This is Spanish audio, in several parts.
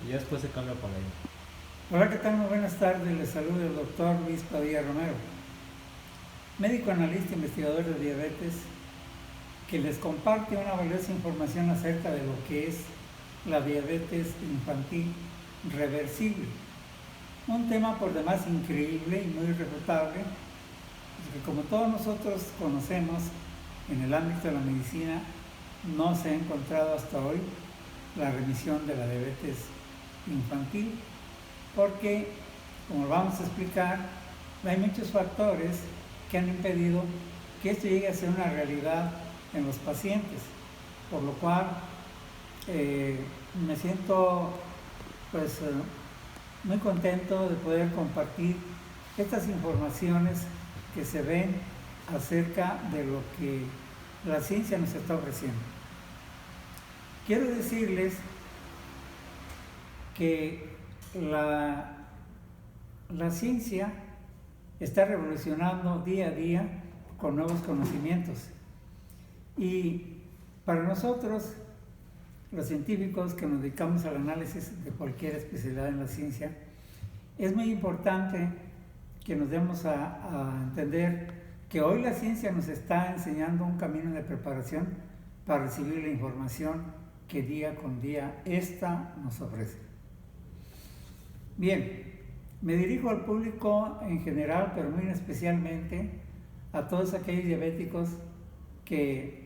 y ya después se cambia con la I. Hola, ¿qué tal? Muy buenas tardes. Les saluda el doctor Luis Padilla Romero, médico analista e investigador de diabetes, que les comparte una valiosa información acerca de lo que es la diabetes infantil reversible. Un tema por demás increíble y muy irrefutable, que como todos nosotros conocemos en el ámbito de la medicina, no se ha encontrado hasta hoy la remisión de la diabetes infantil, porque, como vamos a explicar, hay muchos factores que han impedido que esto llegue a ser una realidad en los pacientes, por lo cual me siento muy contento de poder compartir estas informaciones que se ven acerca de lo que la ciencia nos está ofreciendo. Quiero decirles que la ciencia está revolucionando día a día con nuevos conocimientos, y para nosotros, los científicos que nos dedicamos al análisis de cualquier especialidad en la ciencia, es muy importante que nos demos a entender que hoy la ciencia nos está enseñando un camino de preparación para recibir la información que día con día esta nos ofrece. Bien, me dirijo al público en general, pero muy especialmente a todos aquellos diabéticos que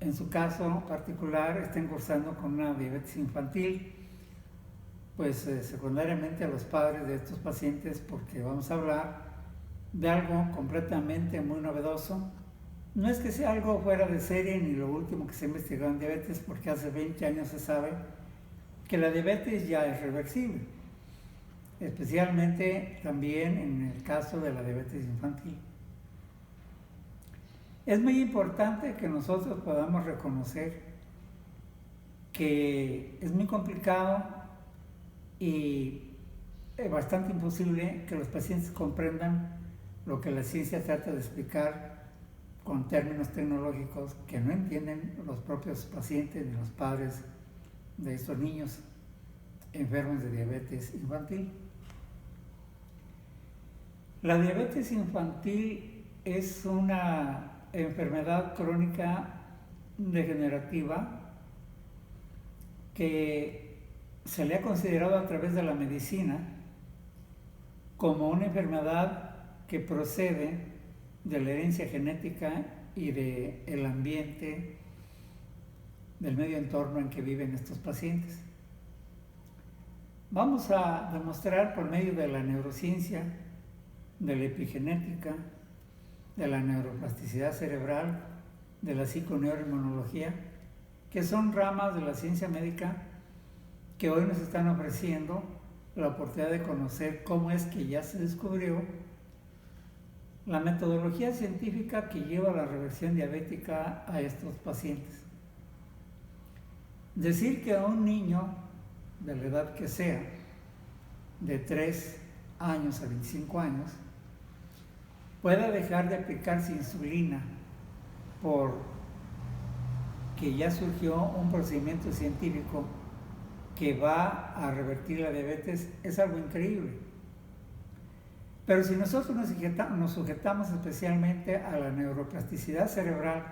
en su caso particular estén cursando con una diabetes infantil, secundariamente a los padres de estos pacientes, porque vamos a hablar de algo completamente muy novedoso. No es que sea algo fuera de serie ni lo último que se ha investigado en diabetes, porque hace 20 años se sabe que la diabetes ya es reversible, especialmente también en el caso de la diabetes infantil. Es muy importante que nosotros podamos reconocer que es muy complicado y bastante imposible que los pacientes comprendan lo que la ciencia trata de explicar con términos tecnológicos que no entienden los propios pacientes ni los padres de estos niños enfermos de diabetes infantil. La diabetes infantil es una enfermedad crónica degenerativa que se le ha considerado a través de la medicina como una enfermedad que procede de la herencia genética y del ambiente, del medio entorno en que viven estos pacientes. Vamos a demostrar por medio de la neurociencia, de la epigenética, de la neuroplasticidad cerebral, de la psiconeuroinmunología, que son ramas de la ciencia médica que hoy nos están ofreciendo la oportunidad de conocer cómo es que ya se descubrió la metodología científica que lleva a la reversión diabética a estos pacientes. Decir que a un niño, de la edad que sea, de 3 años a 25 años, pueda dejar de aplicarse insulina porque ya surgió un procedimiento científico que va a revertir la diabetes, es algo increíble. Pero si nosotros nos sujetamos especialmente a la neuroplasticidad cerebral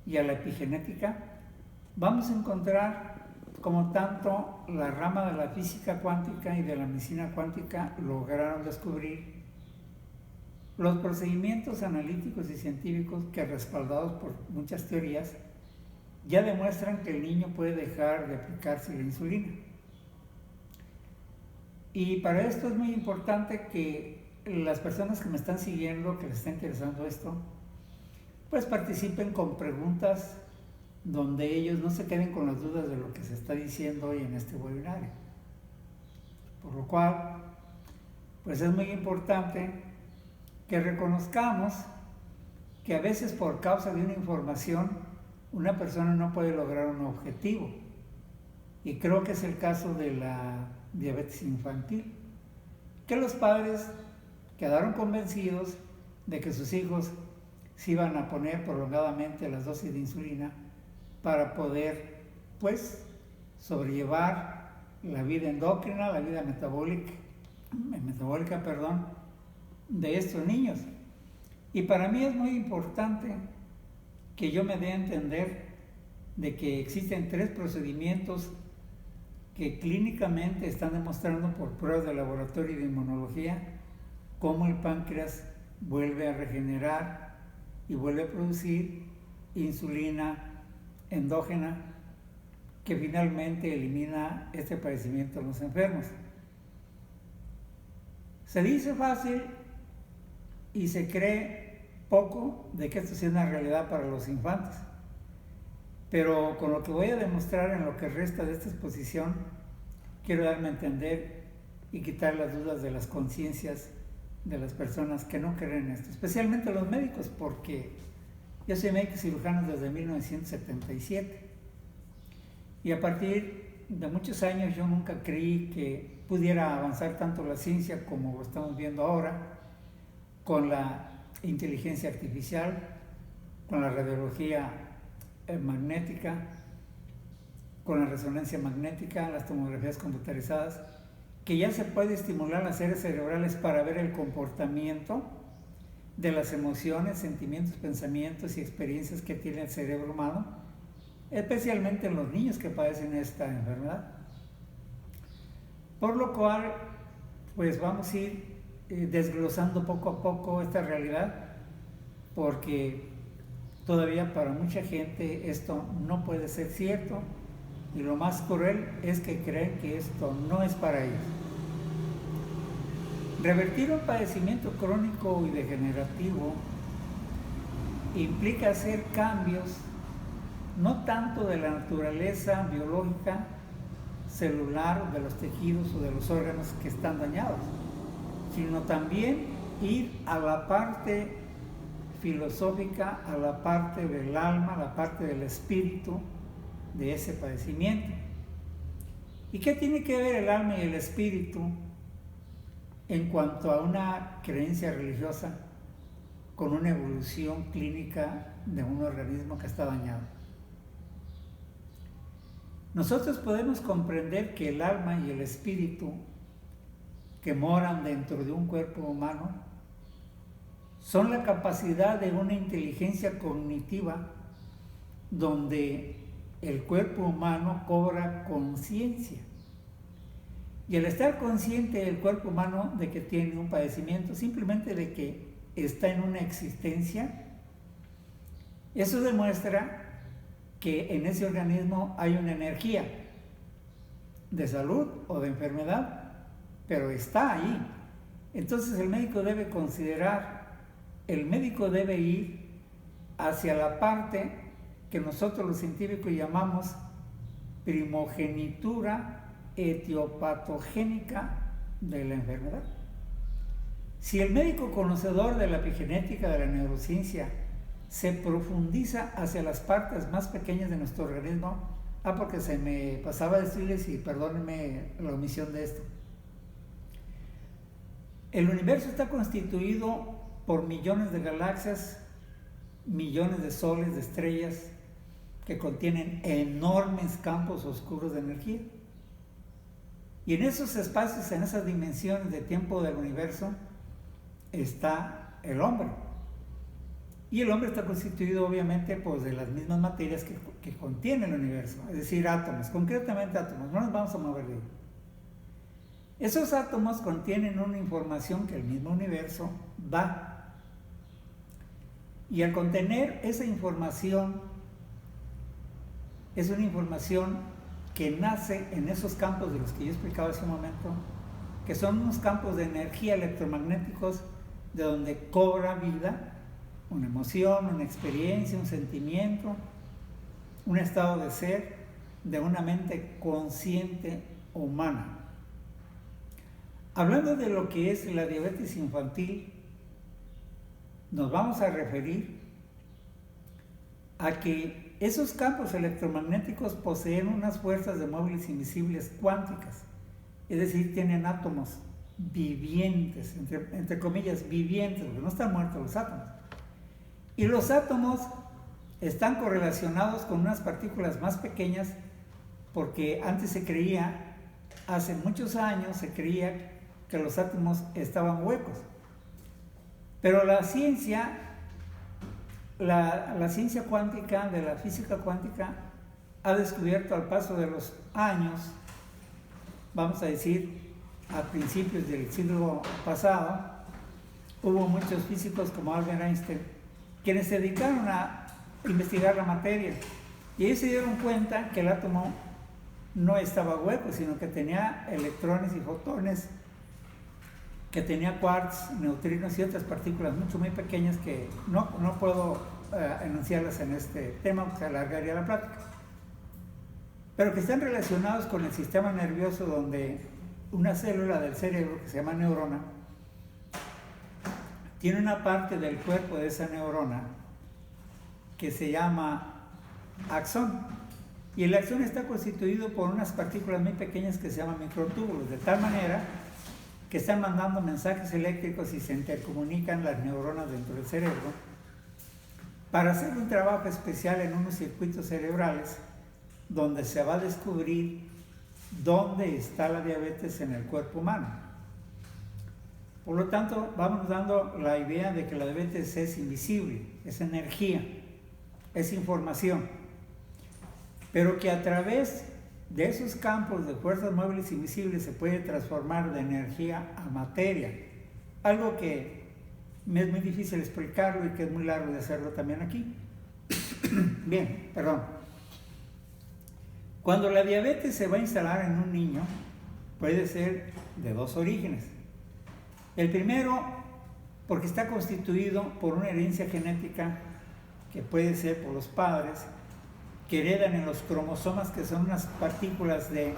y a la epigenética, vamos a encontrar como tanto la rama de la física cuántica y de la medicina cuántica lograron descubrir los procedimientos analíticos y científicos que, respaldados por muchas teorías, ya demuestran que el niño puede dejar de aplicarse la insulina. Y para esto es muy importante que las personas que me están siguiendo, que les está interesando esto, pues participen con preguntas donde ellos no se queden con las dudas de lo que se está diciendo hoy en este webinario. Por lo cual, pues es muy importante que reconozcamos que a veces por causa de una información una persona no puede lograr un objetivo, y creo que es el caso de la diabetes infantil, que los padres quedaron convencidos de que sus hijos se iban a poner prolongadamente las dosis de insulina para poder sobrellevar la vida endocrina, la vida metabólica, de estos niños. Y para mí es muy importante que yo me dé a entender de que existen 3 procedimientos que clínicamente están demostrando por pruebas de laboratorio y de inmunología cómo el páncreas vuelve a regenerar y vuelve a producir insulina endógena que finalmente elimina este padecimiento en los enfermos. Se dice fácil y se cree poco de que esto sea una realidad para los infantes. Pero con lo que voy a demostrar en lo que resta de esta exposición, quiero darme a entender y quitar las dudas de las conciencias de las personas que no creen en esto, especialmente los médicos, porque yo soy médico cirujano desde 1977 y a partir de muchos años yo nunca creí que pudiera avanzar tanto la ciencia como lo estamos viendo ahora, con la inteligencia artificial, con la radiología magnética, con la resonancia magnética, las tomografías computarizadas, que ya se puede estimular las áreas cerebrales para ver el comportamiento de las emociones, sentimientos, pensamientos y experiencias que tiene el cerebro humano, especialmente en los niños que padecen esta enfermedad. Por lo cual, pues vamos a ir desglosando poco a poco esta realidad, porque todavía para mucha gente esto no puede ser cierto y lo más cruel es que creen que esto no es para ellos. Revertir un padecimiento crónico y degenerativo implica hacer cambios no tanto de la naturaleza biológica, celular, de los tejidos o de los órganos que están dañados, sino también ir a la parte filosófica, a la parte del alma, a la parte del espíritu de ese padecimiento. ¿Y qué tiene que ver el alma y el espíritu en cuanto a una creencia religiosa con una evolución clínica de un organismo que está dañado? Nosotros podemos comprender que el alma y el espíritu que moran dentro de un cuerpo humano son la capacidad de una inteligencia cognitiva donde el cuerpo humano cobra conciencia. Y al estar consciente el cuerpo humano de que tiene un padecimiento, simplemente de que está en una existencia, eso demuestra que en ese organismo hay una energía de salud o de enfermedad, pero está ahí. Entonces el médico debe ir hacia la parte que nosotros los científicos llamamos primogenitura etiopatogénica de la enfermedad. Si el médico conocedor de la epigenética de la neurociencia se profundiza hacia las partes más pequeñas de nuestro organismo, porque se me pasaba decirles, y perdónenme la omisión de esto, el universo está constituido por millones de galaxias, millones de soles, de estrellas, que contienen enormes campos oscuros de energía. Y en esos espacios, en esas dimensiones de tiempo del universo, está el hombre. Y el hombre está constituido obviamente pues, de las mismas materias que contiene el universo, es decir, átomos, concretamente átomos, no nos vamos a mover de ahí. Esos átomos contienen una información que el mismo universo da. Y al contener esa información, es una información que nace en esos campos de los que yo explicaba hace un momento, que son unos campos de energía electromagnéticos de donde cobra vida una emoción, una experiencia, un sentimiento, un estado de ser de una mente consciente humana. Hablando de lo que es la diabetes infantil, nos vamos a referir a que esos campos electromagnéticos poseen unas fuerzas de móviles invisibles cuánticas, es decir, tienen átomos vivientes, entre comillas vivientes, porque no están muertos los átomos. Y los átomos están correlacionados con unas partículas más pequeñas porque antes se creía hace muchos años se creía que los átomos estaban huecos. Pero la ciencia cuántica, de la física cuántica, ha descubierto al paso de los años, vamos a decir, a principios del siglo pasado, hubo muchos físicos como Albert Einstein, quienes se dedicaron a investigar la materia. Y ellos se dieron cuenta que el átomo no estaba hueco, sino que tenía electrones y fotones, que tenía quarks, neutrinos y otras partículas muy pequeñas que no puedo enunciarlas en este tema, porque se alargaría la plática, pero que están relacionados con el sistema nervioso, donde una célula del cerebro que se llama neurona tiene una parte del cuerpo de esa neurona que se llama axón, y el axón está constituido por unas partículas muy pequeñas que se llaman microtúbulos, de tal manera que están mandando mensajes eléctricos y se intercomunican las neuronas dentro del cerebro para hacer un trabajo especial en unos circuitos cerebrales donde se va a descubrir dónde está la diabetes en el cuerpo humano. Por lo tanto, vamos dando la idea de que la diabetes es invisible, es energía, es información, pero que a través de esos campos de fuerzas móviles invisibles se puede transformar de energía a materia, algo que me es muy difícil explicarlo y que es muy largo de hacerlo también aquí. Bien, perdón. Cuando la diabetes se va a instalar en un niño, puede ser de dos orígenes. El primero, porque está constituido por una herencia genética que puede ser por los padres, que heredan en los cromosomas, que son unas partículas de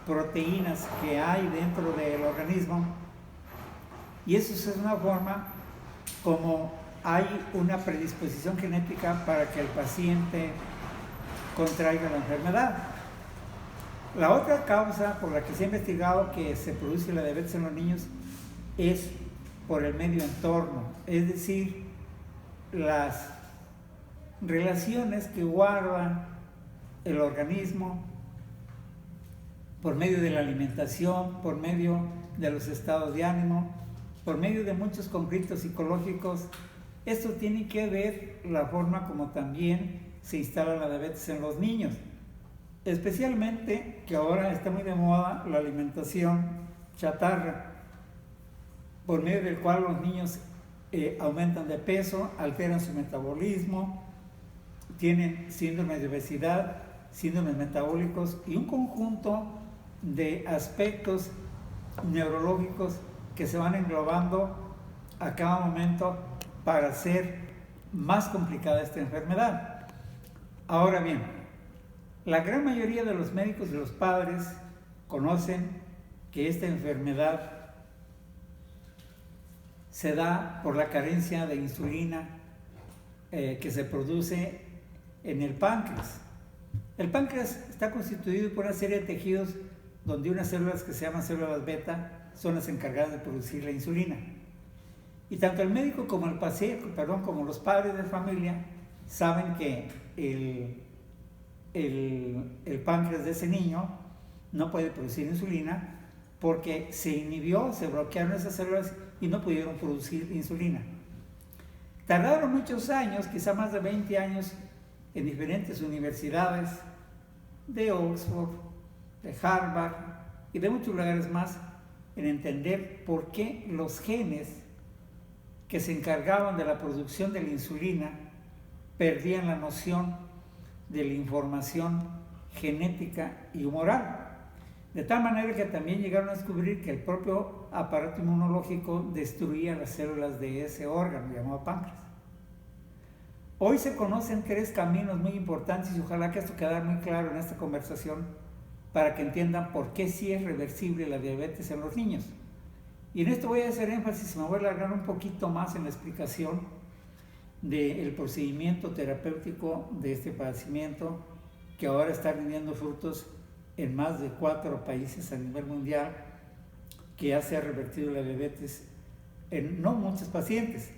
proteínas que hay dentro del organismo, y eso es una forma como hay una predisposición genética para que el paciente contraiga la enfermedad. La otra causa por la que se ha investigado que se produce la diabetes en los niños es por el medio entorno, es decir, las relaciones que guarda el organismo por medio de la alimentación, por medio de los estados de ánimo, por medio de muchos conflictos psicológicos. Esto tiene que ver la forma como también se instala la diabetes en los niños, especialmente que ahora está muy de moda la alimentación chatarra, por medio del cual los niños aumentan de peso, alteran su metabolismo, tienen síndromes de obesidad, síndromes metabólicos y un conjunto de aspectos neurológicos que se van englobando a cada momento para hacer más complicada esta enfermedad. Ahora bien, la gran mayoría de los médicos y los padres conocen que esta enfermedad se da por la carencia de insulina que se produce en el páncreas. El páncreas está constituido por una serie de tejidos donde unas células que se llaman células beta son las encargadas de producir la insulina. Y tanto el médico como el paciente, como los padres de familia, saben que el páncreas de ese niño no puede producir insulina porque se inhibió, se bloquearon esas células y no pudieron producir insulina. Tardaron muchos años, quizá más de 20 años, en diferentes universidades de Oxford, de Harvard y de muchos lugares más, en entender por qué los genes que se encargaban de la producción de la insulina perdían la noción de la información genética y humoral. De tal manera que también llegaron a descubrir que el propio aparato inmunológico destruía las células de ese órgano llamado páncreas. Hoy se conocen 3 caminos muy importantes y ojalá que esto quede muy claro en esta conversación para que entiendan por qué sí es reversible la diabetes en los niños. Y en esto voy a hacer énfasis, me voy a alargar un poquito más en la explicación del procedimiento terapéutico de este padecimiento que ahora está rindiendo frutos en más de 4 países a nivel mundial, que ya se ha revertido la diabetes en no muchos pacientes.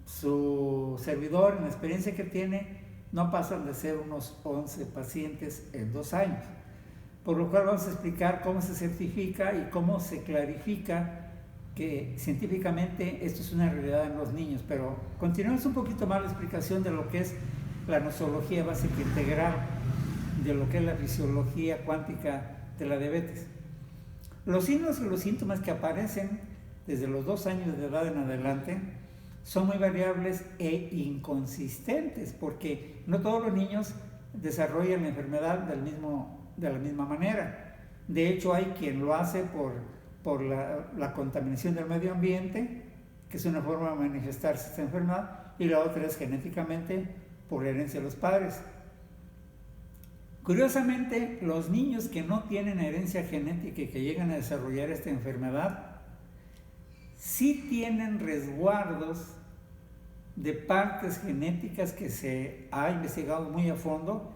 Su servidor, en la experiencia que tiene, no pasan de ser unos 11 pacientes en 2 años. por lo cual vamos a explicar cómo se certifica y cómo se clarifica que científicamente esto es una realidad en los niños. Pero continuemos un poquito más la explicación de lo que es la nosología básica integral, de lo que es la fisiología cuántica de la diabetes. Los signos y los síntomas que aparecen desde los 2 años de edad en adelante son muy variables e inconsistentes, porque no todos los niños desarrollan la enfermedad de la misma manera. De hecho, hay quien lo hace por la contaminación del medio ambiente, que es una forma de manifestarse esta enfermedad, y la otra es genéticamente por la herencia de los padres. Curiosamente, los niños que no tienen herencia genética y que llegan a desarrollar esta enfermedad, sí tienen resguardos de partes genéticas que se ha investigado muy a fondo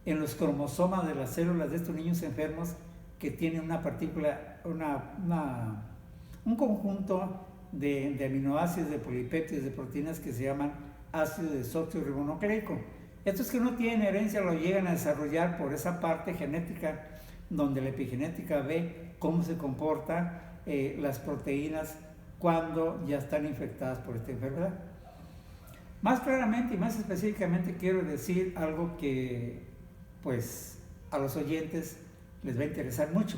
en los cromosomas de las células de estos niños enfermos, que tienen una partícula, un conjunto de aminoácidos, de polipéptidos, de proteínas que se llaman ácido desoxirribonucleico. Estos que no tienen herencia lo llegan a desarrollar por esa parte genética, donde la epigenética ve cómo se comportan las proteínas cuando ya están infectadas por esta enfermedad. Más claramente y más específicamente quiero decir algo que pues a los oyentes les va a interesar mucho.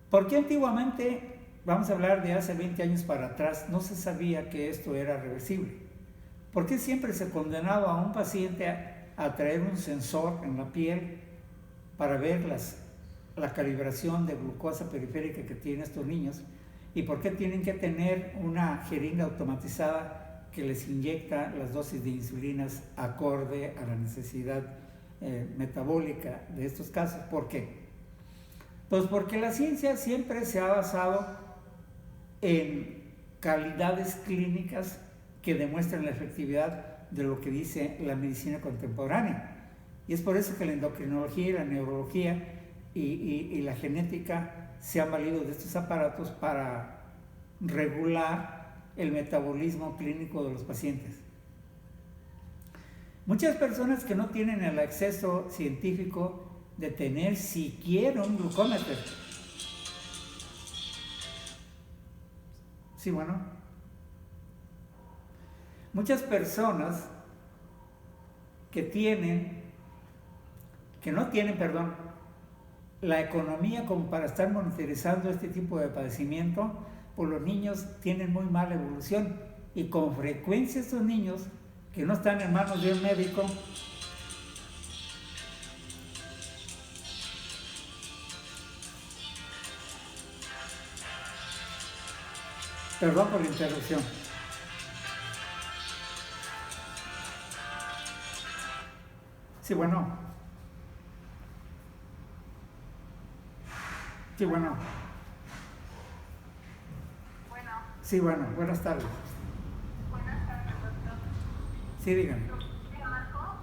¿Por qué antiguamente, vamos a hablar de hace 20 años para atrás, no se sabía que esto era reversible? ¿Por qué siempre se condenaba a un paciente a traer un sensor en la piel para ver la calibración de glucosa periférica que tienen estos niños? ¿Y por qué tienen que tener una jeringa automatizada que les inyecta las dosis de insulinas acorde a la necesidad metabólica de estos casos? ¿Por qué? Pues porque la ciencia siempre se ha basado en calidades clínicas que demuestran la efectividad de lo que dice la medicina contemporánea. Y es por eso que la endocrinología y la neurología y la genética se han valido de estos aparatos para regular el metabolismo clínico de los pacientes. Muchas personas que no tienen el acceso científico de tener siquiera un glucómetro. Sí, bueno. Muchas personas que no tienen, la economía como para estar monitorizando este tipo de padecimiento, pues los niños tienen muy mala evolución, y con frecuencia estos niños que no están en manos de un médico perdón por la interrupción. Sí, bueno. Sí, bueno. Bueno. Sí, bueno, buenas tardes. Buenas tardes, doctor. Sí, dígame. ¿Me marcó?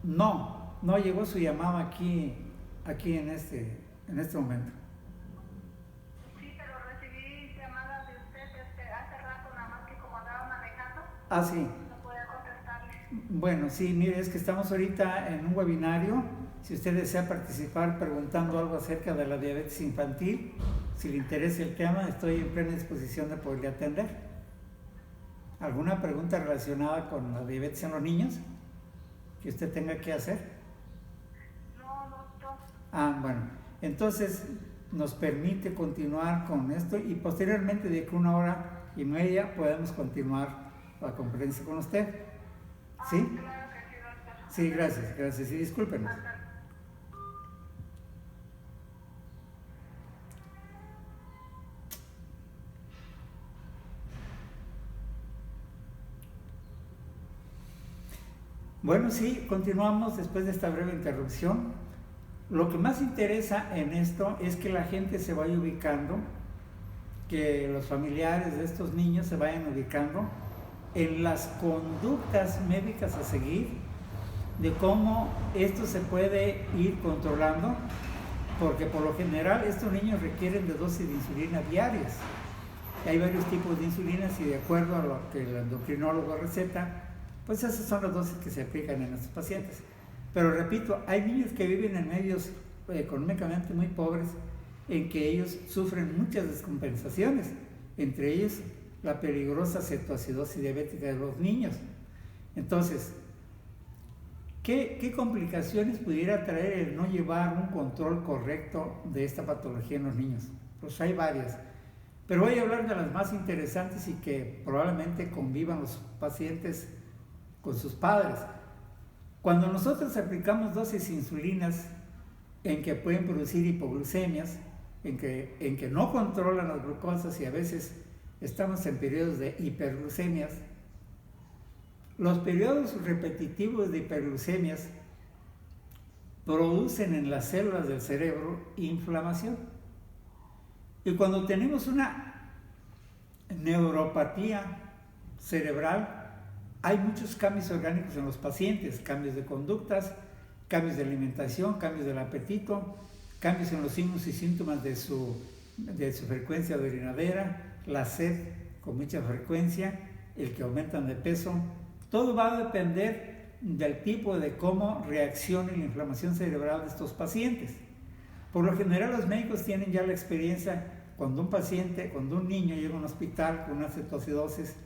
No llegó su llamada aquí en este momento. Sí, pero recibí llamadas de usted hace rato, nada más que como andaba manejando. Ah, sí. No podía contestarle. Bueno, sí, mire, es que estamos ahorita en un webinario. Si usted desea participar preguntando algo acerca de la diabetes infantil, si le interesa el tema, estoy en plena disposición de poderle atender. ¿Alguna pregunta relacionada con la diabetes en los niños que usted tenga que hacer? No, doctor. Ah, bueno, entonces nos permite continuar con esto y posteriormente de que 1h30 podemos continuar la conferencia con usted. ¿Sí? Claro que sí, doctor. Sí, gracias y discúlpenos. Bueno, sí, continuamos después de esta breve interrupción. Lo que más interesa en esto es que la gente se vaya ubicando, que los familiares de estos niños se vayan ubicando en las conductas médicas a seguir, de cómo esto se puede ir controlando, porque por lo general estos niños requieren de dosis de insulina diarias. Hay varios tipos de insulinas y de acuerdo a lo que el endocrinólogo receta, pues esas son las dosis que se aplican en estos pacientes. Pero repito, hay niños que viven en medios económicamente muy pobres en que ellos sufren muchas descompensaciones, entre ellos la peligrosa cetoacidosis diabética de los niños. Entonces, ¿qué complicaciones pudiera traer el no llevar un control correcto de esta patología en los niños? Pues hay varias, pero voy a hablar de las más interesantes y que probablemente convivan los pacientes con sus padres. Cuando nosotros aplicamos dosis de insulinas en que pueden producir hipoglucemias, en que no controlan las glucosas y a veces estamos en periodos de hiperglucemias, los periodos repetitivos de hiperglucemias producen en las células del cerebro inflamación. Y cuando tenemos una neuropatía cerebral, hay muchos cambios orgánicos en los pacientes, cambios de conductas, cambios de alimentación, cambios del apetito, cambios en los signos y síntomas de su frecuencia de orinadera, la sed con mucha frecuencia, el que aumentan de peso. Todo va a depender del tipo de cómo reaccione la inflamación cerebral de estos pacientes. Por lo general los médicos tienen ya la experiencia cuando un niño llega a un hospital con una cetoacidosis,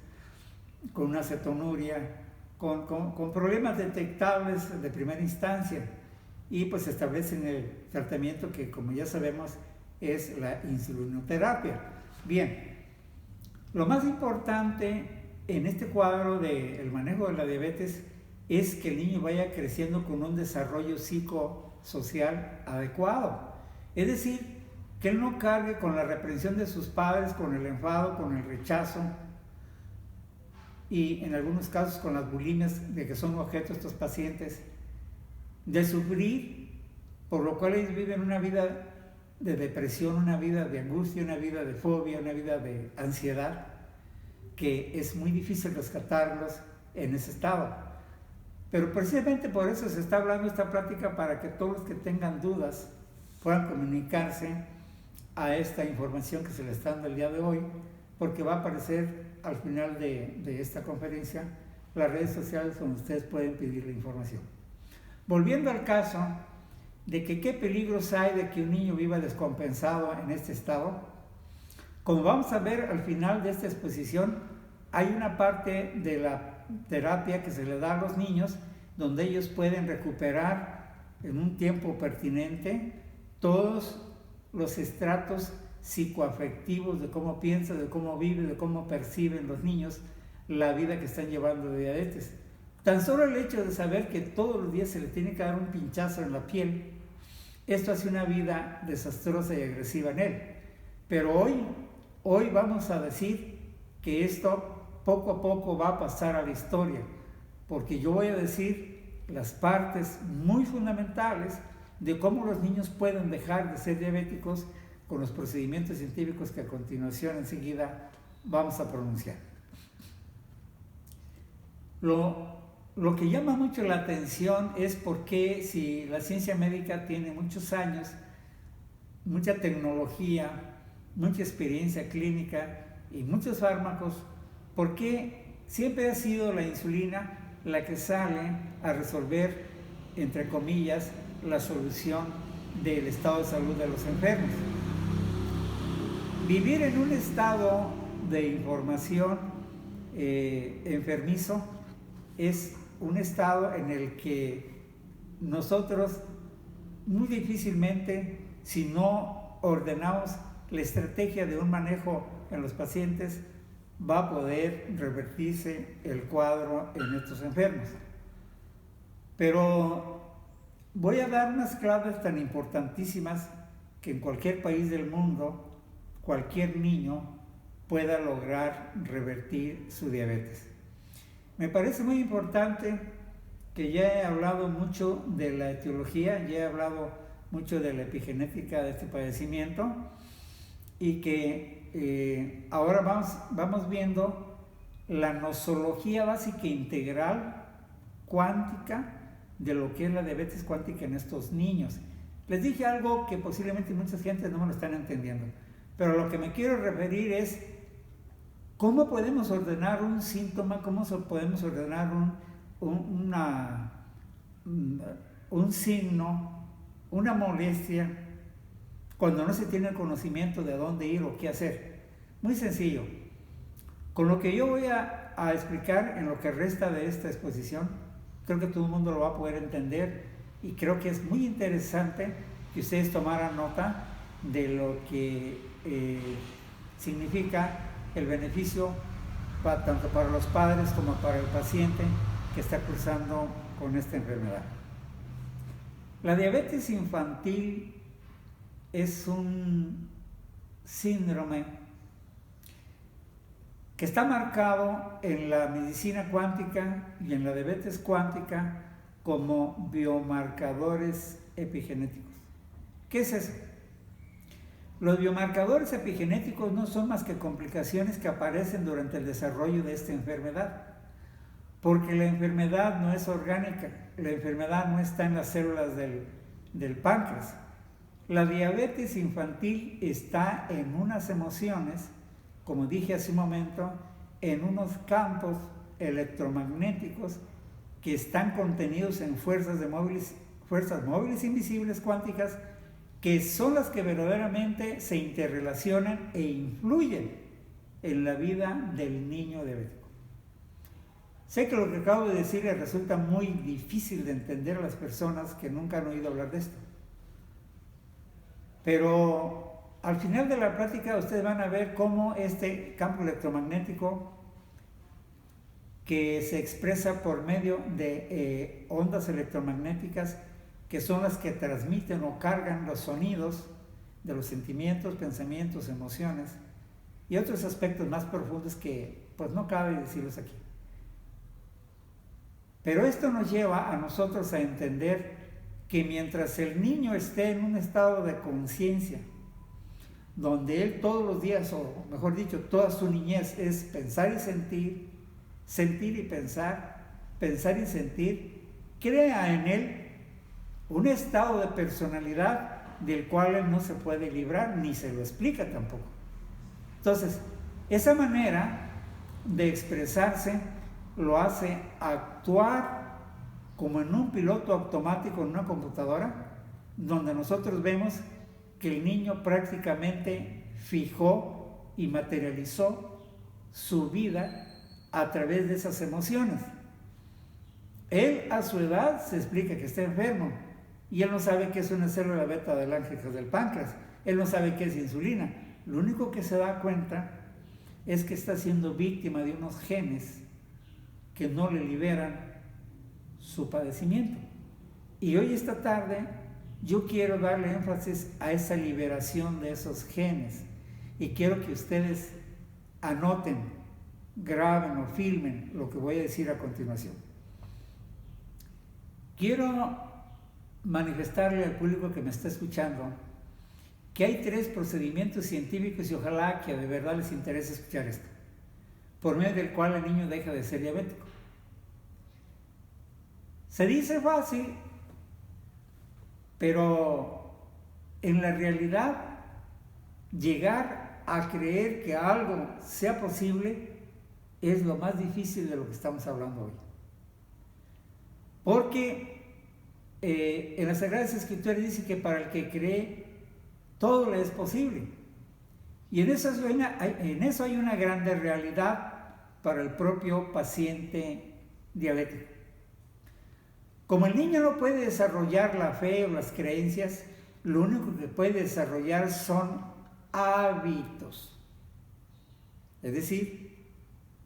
con una cetonuria, con problemas detectables de primera instancia, y pues establecen el tratamiento que, como ya sabemos, es la insulinoterapia. Bien, lo más importante en este cuadro del manejo de la diabetes es que el niño vaya creciendo con un desarrollo psicosocial adecuado. Es decir, que él no cargue con la reprensión de sus padres, con el enfado, con el rechazo y en algunos casos con las bulimias de que son objeto estos pacientes, de sufrir, por lo cual ellos viven una vida de depresión, una vida de angustia, una vida de fobia, una vida de ansiedad, que es muy difícil rescatarlos en ese estado. Pero precisamente por eso se está hablando esta plática, para que todos los que tengan dudas puedan comunicarse a esta información que se les está dando el día de hoy, porque va a aparecer al final de esta conferencia las redes sociales donde ustedes pueden pedir la información. Volviendo al caso de que qué peligros hay de que un niño viva descompensado en este estado, como vamos a ver al final de esta exposición, hay una parte de la terapia que se le da a los niños donde ellos pueden recuperar en un tiempo pertinente todos los estratos psicoafectivos de cómo piensan, de cómo viven, de cómo perciben los niños la vida que están llevando de diabetes. Tan solo el hecho de saber que todos los días se le tiene que dar un pinchazo en la piel, esto hace una vida desastrosa y agresiva en él. Pero hoy vamos a decir que esto poco a poco va a pasar a la historia, porque yo voy a decir las partes muy fundamentales de cómo los niños pueden dejar de ser diabéticos con los procedimientos científicos que a continuación enseguida vamos a pronunciar. Lo que llama mucho la atención es por qué, si la ciencia médica tiene muchos años, mucha tecnología, mucha experiencia clínica y muchos fármacos, por qué siempre ha sido la insulina la que sale a resolver, entre comillas, la solución del estado de salud de los enfermos. Vivir en un estado de información enfermizo es un estado en el que nosotros muy difícilmente, si no ordenamos la estrategia de un manejo en los pacientes, va a poder revertirse el cuadro en estos enfermos. Pero voy a dar unas claves tan importantísimas que en cualquier país del mundo, cualquier niño pueda lograr revertir su diabetes. Me parece muy importante que ya he hablado mucho de la etiología, ya he hablado mucho de la epigenética de este padecimiento, y que ahora vamos viendo la nosología básica e integral cuántica de lo que es la diabetes cuántica en estos niños. Les dije algo que posiblemente muchas gentes no me lo están entendiendo, pero lo que me quiero referir es cómo podemos ordenar un síntoma, cómo podemos ordenar un signo, una molestia, cuando no se tiene conocimiento de dónde ir o qué hacer. Muy sencillo. Con lo que yo voy a explicar en lo que resta de esta exposición, creo que todo el mundo lo va a poder entender y creo que es muy interesante que ustedes tomaran nota de lo que significa el beneficio tanto para los padres como para el paciente que está cursando con esta enfermedad. La diabetes infantil es un síndrome que está marcado en la medicina cuántica y en la diabetes cuántica como biomarcadores epigenéticos. ¿Qué es eso? Los biomarcadores epigenéticos no son más que complicaciones que aparecen durante el desarrollo de esta enfermedad, porque la enfermedad no es orgánica, la enfermedad no está en las células del páncreas. La diabetes infantil está en unas emociones, como dije hace un momento, en unos campos electromagnéticos que están contenidos en fuerzas móviles invisibles cuánticas, que son las que verdaderamente se interrelacionan e influyen en la vida del niño diabético. Sé que lo que acabo de decir les resulta muy difícil de entender a las personas que nunca han oído hablar de esto. Pero al final de la plática ustedes van a ver cómo este campo electromagnético, que se expresa por medio de ondas electromagnéticas, que son las que transmiten o cargan los sonidos de los sentimientos, pensamientos, emociones y otros aspectos más profundos que pues no cabe decirlos aquí. Pero esto nos lleva a nosotros a entender que mientras el niño esté en un estado de conciencia, donde él todos los días, o mejor dicho, toda su niñez es pensar y sentir, sentir y pensar y sentir, crea en él un estado de personalidad del cual él no se puede librar, ni se lo explica tampoco. Entonces, esa manera de expresarse lo hace actuar como en un piloto automático en una computadora, donde nosotros vemos que el niño prácticamente fijó y materializó su vida a través de esas emociones. Él a su edad se explica que está enfermo y él no sabe qué es una célula beta adelángica del páncreas, él no sabe qué es insulina. Lo único que se da cuenta es que está siendo víctima de unos genes que no le liberan su padecimiento. Y hoy esta tarde yo quiero darle énfasis a esa liberación de esos genes y quiero que ustedes anoten, graben o filmen lo que voy a decir a continuación. Quiero manifestarle al público que me está escuchando que hay 3 procedimientos científicos y ojalá que de verdad les interese escuchar esto, por medio del cual el niño deja de ser diabético. Se dice fácil, pero en la realidad llegar a creer que algo sea posible es lo más difícil de lo que estamos hablando hoy. Porque en las Sagradas Escrituras dice que para el que cree todo le es posible. Y en eso hay una grande realidad para el propio paciente diabético. Como el niño no puede desarrollar la fe o las creencias, lo único que puede desarrollar son hábitos, es decir,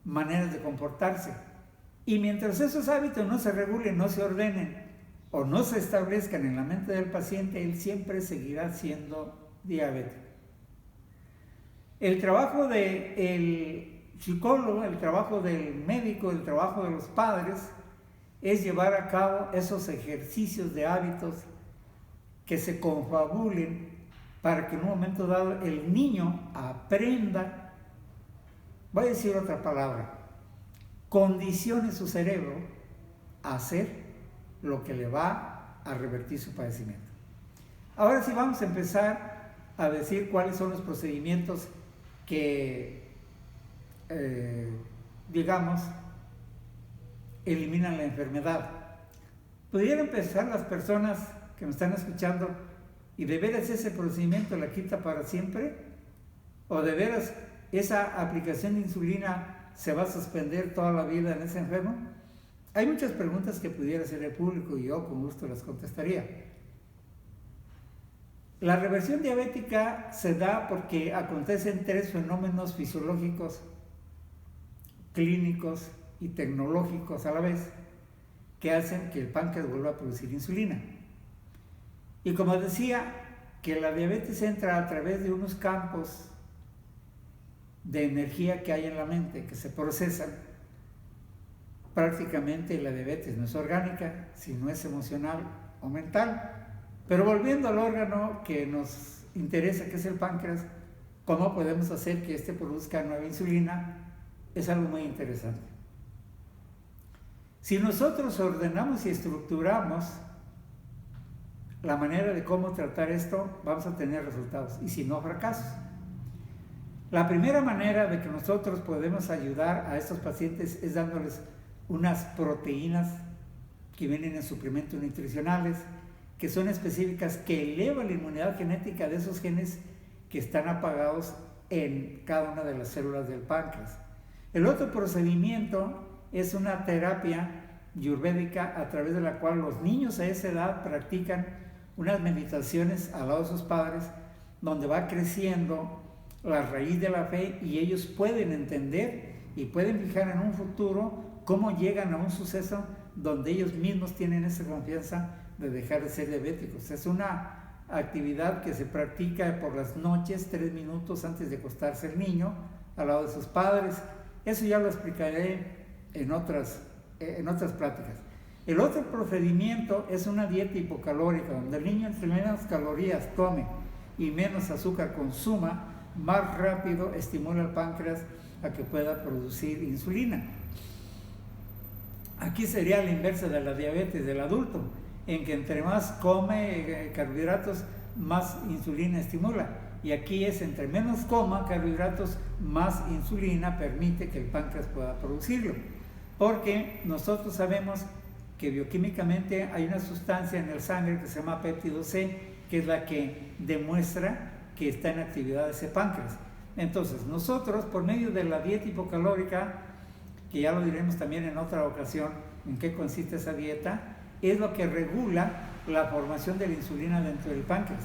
maneras de comportarse. Y mientras esos hábitos no se regulen, no se ordenen o no se establezcan en la mente del paciente, él siempre seguirá siendo diabético. El trabajo del psicólogo, el trabajo del médico, el trabajo de los padres es llevar a cabo esos ejercicios de hábitos que se confabulen para que en un momento dado el niño aprenda, voy a decir otra palabra, condicione su cerebro a hacer lo que le va a revertir su padecimiento. Ahora sí vamos a empezar a decir cuáles son los procedimientos que, digamos, eliminan la enfermedad. ¿Pudieran pensar las personas que me están escuchando y de veras ese procedimiento la quita para siempre? ¿O de veras esa aplicación de insulina se va a suspender toda la vida en ese enfermo? Hay muchas preguntas que pudiera hacer el público y yo con gusto las contestaría. La reversión diabética se da porque acontecen tres fenómenos fisiológicos, clínicos y tecnológicos a la vez, que hacen que el páncreas vuelva a producir insulina. Y como decía, que la diabetes entra a través de unos campos de energía que hay en la mente, que se procesan. Prácticamente la diabetes no es orgánica, sino es emocional o mental. Pero volviendo al órgano que nos interesa, que es el páncreas, ¿cómo podemos hacer que éste produzca nueva insulina? Es algo muy interesante. Si nosotros ordenamos y estructuramos la manera de cómo tratar esto, vamos a tener resultados, y si no, fracasos. La primera manera de que nosotros podemos ayudar a estos pacientes es dándoles unas proteínas que vienen en suplementos nutricionales, que son específicas, que elevan la inmunidad genética de esos genes que están apagados en cada una de las células del páncreas. El otro procedimiento es una terapia ayurvédica a través de la cual los niños a esa edad practican unas meditaciones al lado de sus padres, donde va creciendo la raíz de la fe y ellos pueden entender y pueden fijar en un futuro cómo llegan a un suceso donde ellos mismos tienen esa confianza de dejar de ser diabéticos. Es una actividad que se practica por las noches, 3 minutos antes de acostarse el niño, al lado de sus padres. Eso ya lo explicaré en otras pláticas. El otro procedimiento es una dieta hipocalórica, donde el niño entre menos calorías tome y menos azúcar consuma, más rápido estimula al páncreas a que pueda producir insulina. Aquí sería la inversa de la diabetes del adulto, en que entre más come carbohidratos, más insulina estimula. Y aquí es entre menos coma carbohidratos, más insulina permite que el páncreas pueda producirlo. Porque nosotros sabemos que bioquímicamente hay una sustancia en el sangre que se llama péptido C, que es la que demuestra que está en actividad ese páncreas. Entonces, nosotros, por medio de la dieta hipocalórica, que ya lo diremos también en otra ocasión en qué consiste esa dieta, es lo que regula la formación de la insulina dentro del páncreas.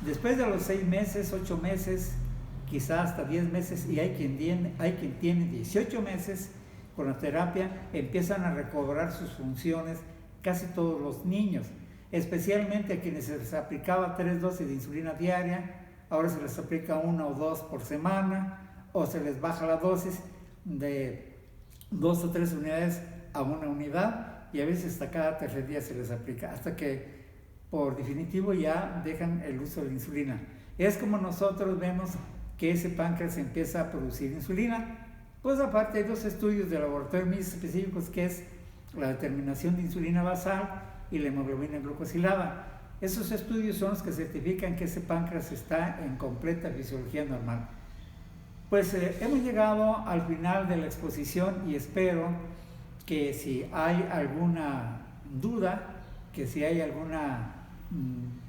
Después de los 6 meses, 8 meses, quizás hasta 10 meses, y hay quien tiene 18 meses, con la terapia empiezan a recobrar sus funciones casi todos los niños, especialmente a quienes se les aplicaba 3 dosis de insulina diaria, ahora se les aplica 1 o 2 por semana, o se les baja la dosis de 2 o 3 unidades a 1 unidad, y a veces hasta cada tercer día se les aplica, hasta que por definitivo ya dejan el uso de la insulina. Es como nosotros vemos que ese páncreas empieza a producir insulina. Pues aparte hay 2 estudios de laboratorio muy específicos, que es la determinación de insulina basal y la hemoglobina glucosilada. Esos estudios son los que certifican que ese páncreas está en completa fisiología normal. Pues hemos llegado al final de la exposición y espero que si hay alguna duda, que si hay alguna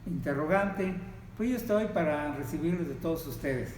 interrogante, pues yo estoy para recibirlos de todos ustedes.